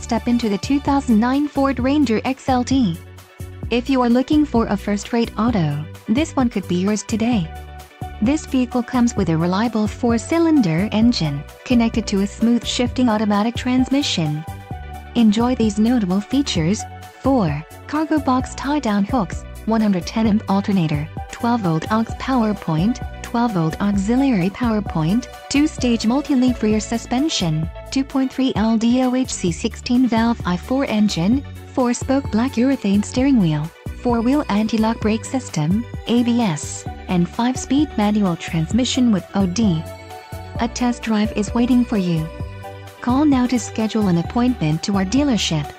Step into the 2009 Ford Ranger XLT. If you are looking for a first-rate auto, this one could be yours today. This vehicle comes with a reliable 4-cylinder engine, connected to a smooth shifting automatic transmission. Enjoy these notable features: 4 cargo box tie-down hooks, 110-amp alternator, 12-volt aux power point, 12-volt auxiliary power point, 2-stage multi-leaf rear suspension, 2.3 LDOHC 16-valve i4 engine, 4-spoke black urethane steering wheel, 4-wheel anti-lock brake system, ABS, and 5-speed manual transmission with OD. A test drive is waiting for you. Call now to schedule an appointment to our dealership.